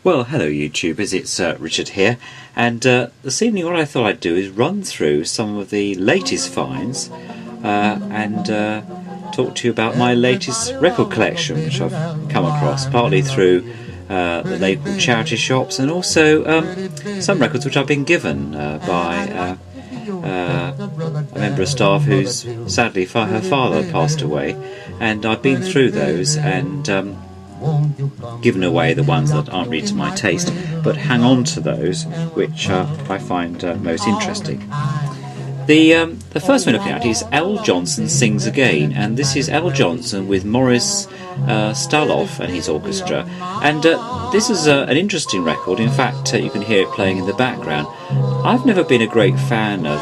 Well, hello YouTubers, it's Richard here, and this evening what I thought I'd do is run through some of the latest finds and talk to you about my latest record collection which I've come across, partly through the local charity shops and also some records which I've been given by a member of staff who's sadly her father passed away, and I've been through those and given away the ones that aren't really to my taste, but hang on to those which I find most interesting. The first one we're looking at is Jolson Sings Again, and this is Jolson with Morris Stoloff and his orchestra, and this is an interesting record. In fact, you can hear it playing in the background. I've never been a great fan of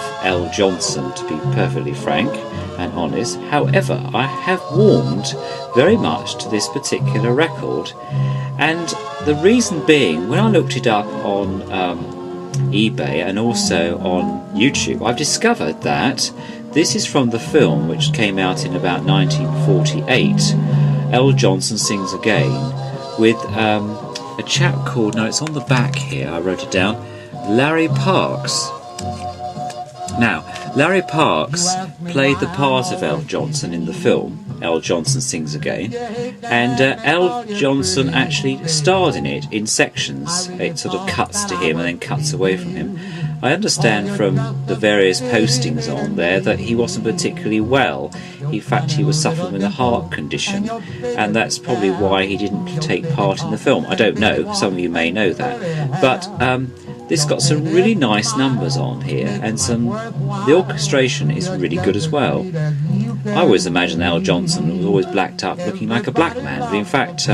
Jolson, to be perfectly frank and honest. However, I have warmed very much to this particular record, and the reason being, when I looked it up on eBay and also on YouTube, I've discovered that this is from the film which came out in about 1948, Jolson Sings Again, with a chap called, now it's on the back here, I wrote it down, Larry Parks. Now, Larry Parks played the part of Jolson in the film, Jolson Sings Again, and Jolson actually starred in it in sections. It sort of cuts to him and then cuts away from him. I understand from the various postings on there that he wasn't particularly well. In fact, he was suffering with a heart condition, and that's probably why he didn't take part in the film. I don't know, some of you may know that, but this got some really nice numbers on here, and the orchestration is really good as well. I always imagined Jolson was always blacked up looking like a black man, but in fact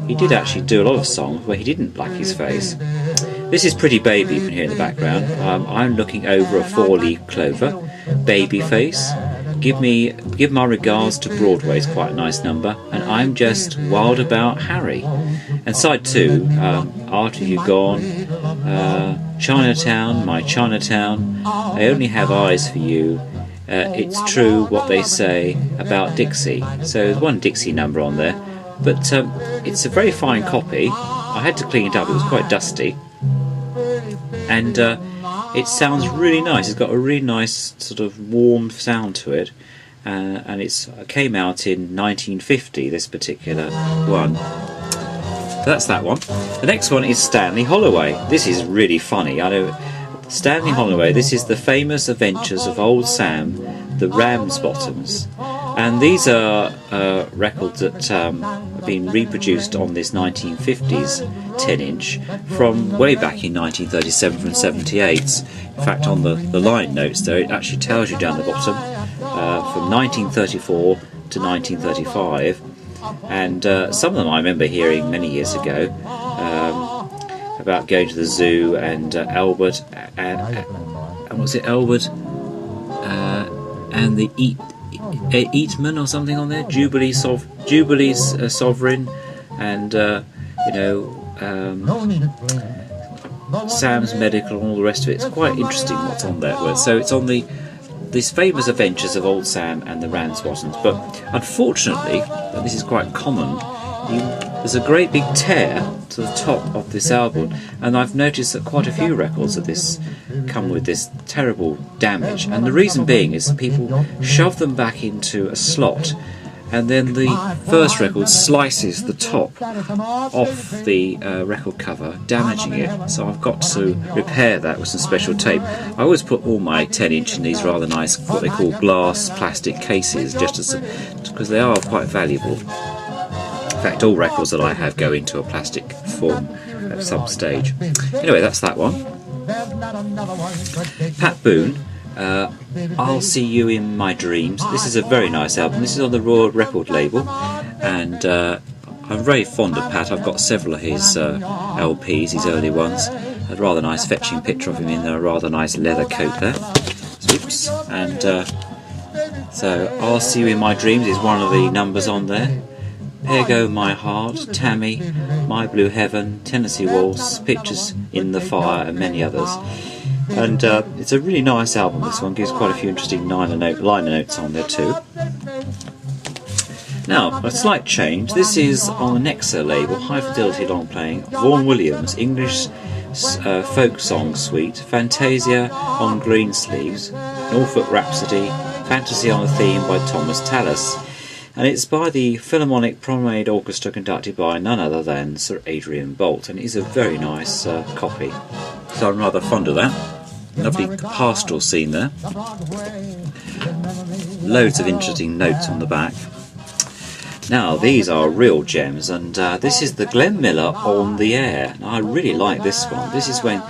he did actually do a lot of songs where he didn't black his face. This is Pretty Baby, you can hear in the background. I'm looking over a four-leaf clover, Babyface, Give My Regards to Broadway is quite a nice number, and I'm Just Wild About Harry. And side two, After You Gone, Chinatown, My Chinatown, I Only Have Eyes for You, It's True What They Say About Dixie. So there's one Dixie number on there, but it's a very fine copy. I had to clean it up, it was quite dusty, and it sounds really nice. It's got a really nice sort of warm sound to it, and it came out in 1950, this particular one. So that's that one. The next one is Stanley Holloway. This is really funny. I know Stanley Holloway, this is The Famous Adventures of Old Sam, the Ramsbottoms. And these are records that have been reproduced on this 1950s 10-inch from way back in 1937 from 78s. In fact, on the line notes there, it actually tells you down the bottom from 1934 to 1935. And some of them I remember hearing many years ago about going to the zoo, and Albert and was it Albert and the Eatman or something on there, Jubilee's Sovereign, and Sam's Medical and all the rest of it. It's quite interesting what's on there. So it's on this Famous Adventures of Old Sam and the Ramsbottoms, but unfortunately, and this is quite common, there's a great big tear to the top of this album, and I've noticed that quite a few records of this come with this terrible damage, and the reason being is that people shove them back into a slot, and then the first record slices the top off the record cover, damaging it. So I've got to repair that with some special tape. I always put all my 10-inch in these rather nice, what they call glass plastic cases, just because they are quite valuable. In fact, all records that I have go into a plastic form at some stage. Anyway, that's that one. Pat Boone, I'll See You in My Dreams. This is a very nice album. This is on the Raw record label, and I'm very fond of Pat. I've got several of his LPs, his early ones. A rather nice fetching picture of him in a rather nice leather coat there. Oops. And so I'll See You in My Dreams is one of the numbers on there. Ergo My Heart, Tammy, My Blue Heaven, Tennessee Waltz, Pictures in the Fire, and many others. And it's a really nice album, this one. Gives quite a few interesting liner notes on there too. Now, a slight change. This is on the Nexa label, High Fidelity Long Playing, Vaughan Williams, English Folk Song Suite, Fantasia on Green Sleeves, Norfolk Rhapsody, Fantasy on a Theme by Thomas Tallis. And it's by the Philharmonic Promenade Orchestra, conducted by none other than Sir Adrian Boult, and it is a very nice copy. So I'm rather fond of that. Lovely pastoral scene there. Loads of interesting notes on the back. Now, these are real gems, and this is the Glenn Miller on the Air. Now, I really like this one. This is when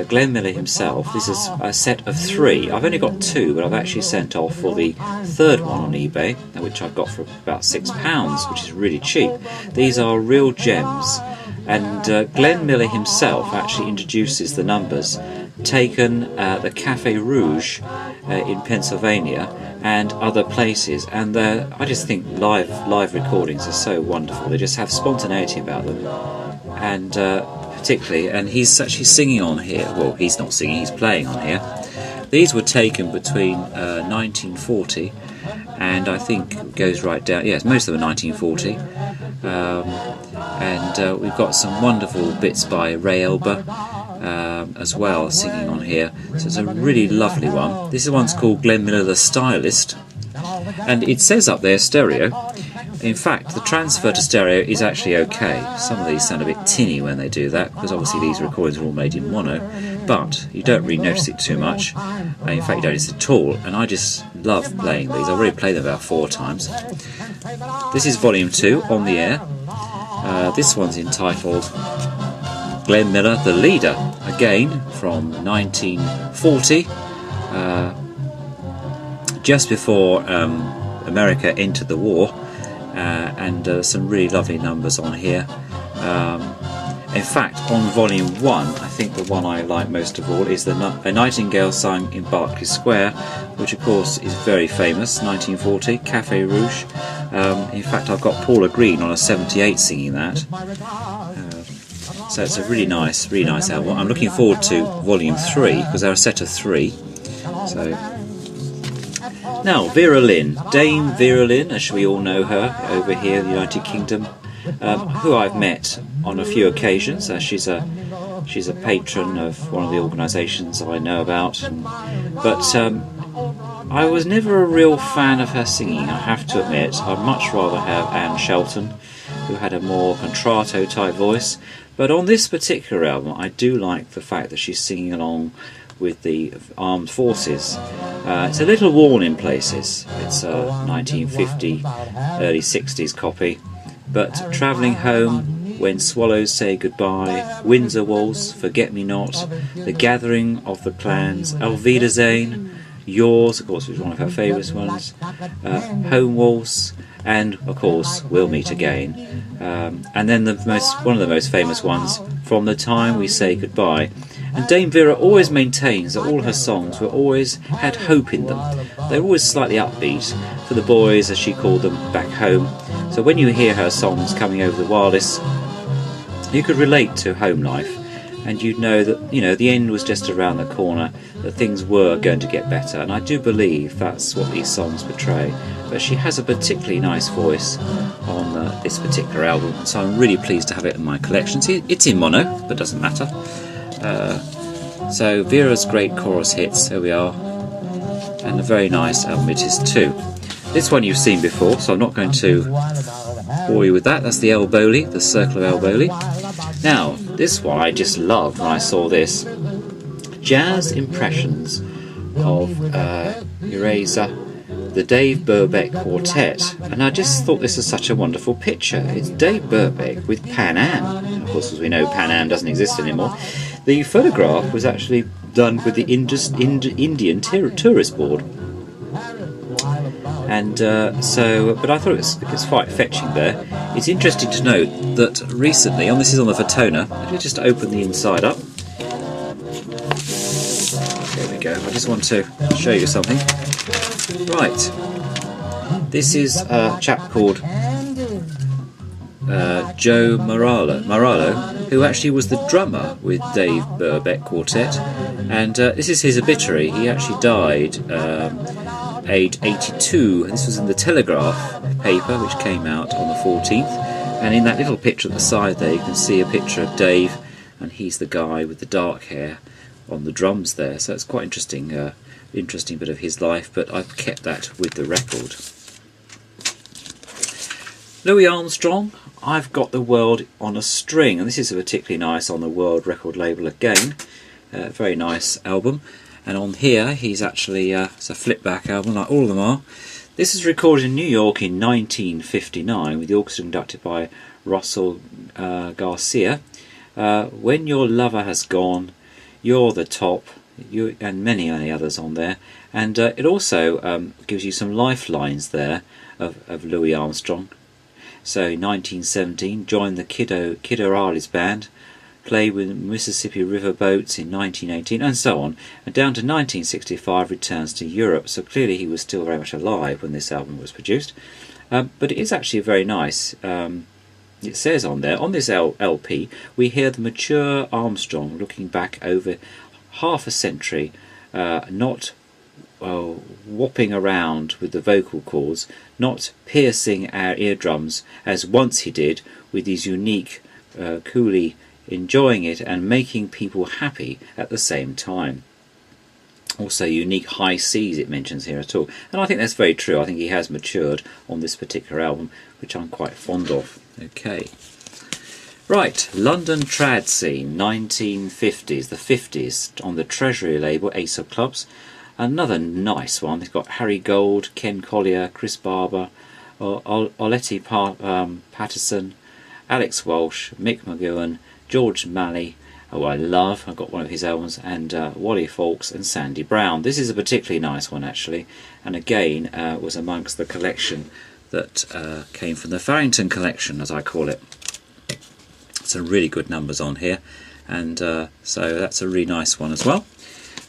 Glenn Miller himself, this is a set of 3. I've only got 2, but I've actually sent off for the 3rd one on eBay, which I got for about £6, which is really cheap. These are real gems, and Glenn Miller himself actually introduces the numbers taken at the Café Rouge in Pennsylvania and other places, and I just think live recordings are so wonderful. They just have spontaneity about them, and particularly, and he's actually singing on here. Well, he's not singing, he's playing on here. These were taken between 1940 and I think it goes right down, yes, most of them are 1940, and we've got some wonderful bits by Ray Elba as well singing on here, so it's a really lovely one. This one's called Glenn Miller the Stylist, and it says up there stereo. In fact, the transfer to stereo is actually okay. Some of these sound a bit tinny when they do that, because obviously these recordings are all made in mono, but you don't really notice it too much. In fact, you don't notice it at all, and I just love playing these. I've already played them about 4 times. This is volume 2, On the Air. This one's entitled Glenn Miller, the Leader, again from 1940, just before America entered the war. And some really lovely numbers on here. In fact, on volume 1, I think the one I like most of all is A Nightingale Sung in Berkeley Square, which of course is very famous, 1940, Café Rouge. In fact, I've got Paula Green on a 78 singing that. So it's a really nice album. I'm looking forward to volume 3, because they're a set of 3. So. Now, Vera Lynn, Dame Vera Lynn, as we all know her over here in the United Kingdom, who I've met on a few occasions. She's a patron of one of the organisations I know about, but I was never a real fan of her singing, I have to admit. I'd much rather have Anne Shelton, who had a more contralto type voice, but on this particular album I do like the fact that she's singing along with the armed forces. It's a little worn in places. It's a 1950, early 60s copy, but Travelling Home, When Swallows Say Goodbye, Windsor Waltz, Forget Me Not, The Gathering of the Clans, Auf Wiedersehen, Yours, of course, was one of her favourite ones, Home Waltz, and of course We'll Meet Again, and then one of the most famous ones, From the Time We Say Goodbye. And Dame Vera always maintains that all her songs had hope in them. They're always slightly upbeat for the boys, as she called them, back home. So when you hear her songs coming over the wireless, you could relate to home life, and you'd know that the end was just around the corner, that things were going to get better. And I do believe that's what these songs portray. But she has a particularly nice voice on this particular album, so I'm really pleased to have it in my collection. It's in mono, but doesn't matter. So Vera's great chorus hits, here we are, and a very nice album it is too. This one you've seen before, so I'm not going to bore you with that. That's the El Boli, the Circle of El Boli. Now, this one I just loved when I saw this. Jazz Impressions of Eraser, the Dave Brubeck Quartet, and I just thought this was such a wonderful picture. It's Dave Brubeck with Pan Am. Of course, as we know, Pan Am doesn't exist anymore. The photograph was actually done with the Indian Tourist Board, and but I thought it was quite fetching there. It's interesting to note that recently, this is on the Fatona. Let me just open the inside up. There we go. I just want to show you something. Right, this is a chap called Joe Morello, who actually was the drummer with Dave Brubeck Quartet, and this is his obituary. He actually died age 82. This was in the Telegraph paper, which came out on the 14th. And in that little picture at the side there, you can see a picture of Dave, and he's the guy with the dark hair on the drums there. So it's quite interesting, interesting bit of his life. But I've kept that with the record. Louis Armstrong, I've Got the World on a String, and this is particularly nice on the World record label again. Very nice album. And on here, he's actually, it's a flip-back album, like all of them are. This is recorded in New York in 1959, with the orchestra conducted by Russell Garcia. When Your Lover Has Gone, You're the Top, and many others on there. And it also gives you some lifelines there of Louis Armstrong. So in 1917, joined the Kid O'Reilly's band, played with Mississippi River Boats in 1918, and so on. And down to 1965, returns to Europe. So clearly he was still very much alive when this album was produced. But it is actually very nice. It says on there, on this LP, we hear the mature Armstrong looking back over half a century, not whopping around with the vocal cords, not piercing our eardrums as once he did, with his unique, coolly enjoying it and making people happy at the same time. Also unique high C's it mentions here at all, and I think that's very true. I think he has matured on this particular album, which I'm quite fond of. Okay, right, London trad scene, 1950s, the 50s, on the Treasury label, Ace of Clubs. Another nice one. They've got Harry Gold, Ken Collier, Chris Barber, Oleti Patterson, Alex Walsh, Mick McGowan, George Malley, who I love, I've got one of his albums, and Wally Fawkes and Sandy Brown. This is a particularly nice one actually, and again was amongst the collection that came from the Farrington collection, as I call it. Some really good numbers on here, and so that's a really nice one as well.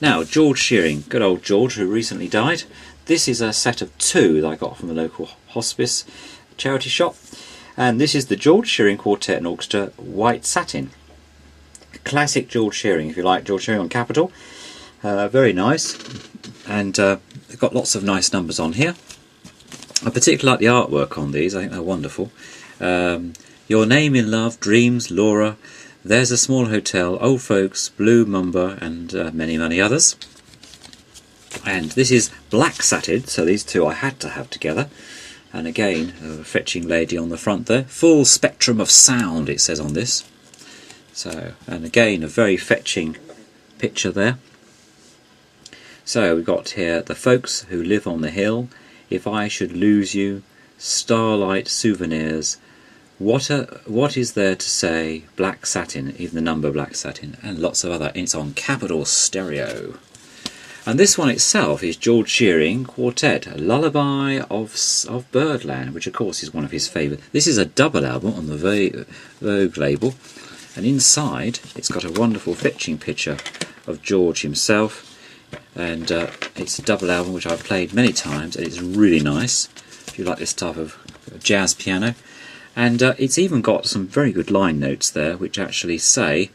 Now, George Shearing, good old George, who recently died. This is a set of 2 that I got from the local hospice charity shop. And this is the George Shearing Quartet and Orchestra, White Satin. Classic George Shearing, if you like, George Shearing on Capitol. Very nice. And they've got lots of nice numbers on here. I particularly like the artwork on these, I think they're wonderful. Your Name in Love, Dreams, Laura, There's a Small Hotel, Old Folks, Blue Mumba, and many others. And this is Black Satin, so these two I had to have together. And again, a fetching lady on the front there. Full spectrum of sound, it says on this. So, and again, a very fetching picture there. So we've got here The Folks Who Live on the Hill, If I Should Lose You, Starlight Souvenirs, What Is There to Say, Black Satin, even the number Black Satin, and lots of other. It's on Capitol Stereo. And this one itself is George Shearing Quartet, a lullaby of Birdland, which of course is one of his favourite. This is a double album on the Vogue label, and inside it's got a wonderful fetching picture of George himself, and it's a double album which I've played many times, and it's really nice if you like this type of jazz piano. And it's even got some very good line notes there, which actually say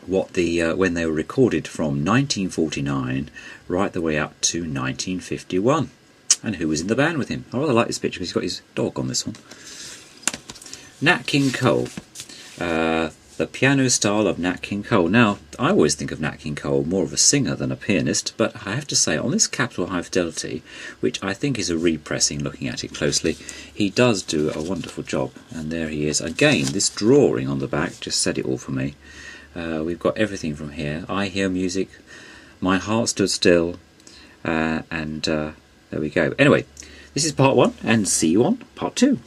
what when they were recorded from 1949 right the way up to 1951, and who was in the band with him. I rather like this picture because he's got his dog on this one. Nat King Cole, the piano style of Nat King Cole. Now, I always think of Nat King Cole more of a singer than a pianist, but I have to say, on this Capitol High Fidelity, which I think is a repressing looking at it closely, he does do a wonderful job. And there he is. Again, this drawing on the back just said it all for me. We've got everything from here. I Hear Music, My Heart Stood Still, and there we go. Anyway, this is part 1, and see you on part 2.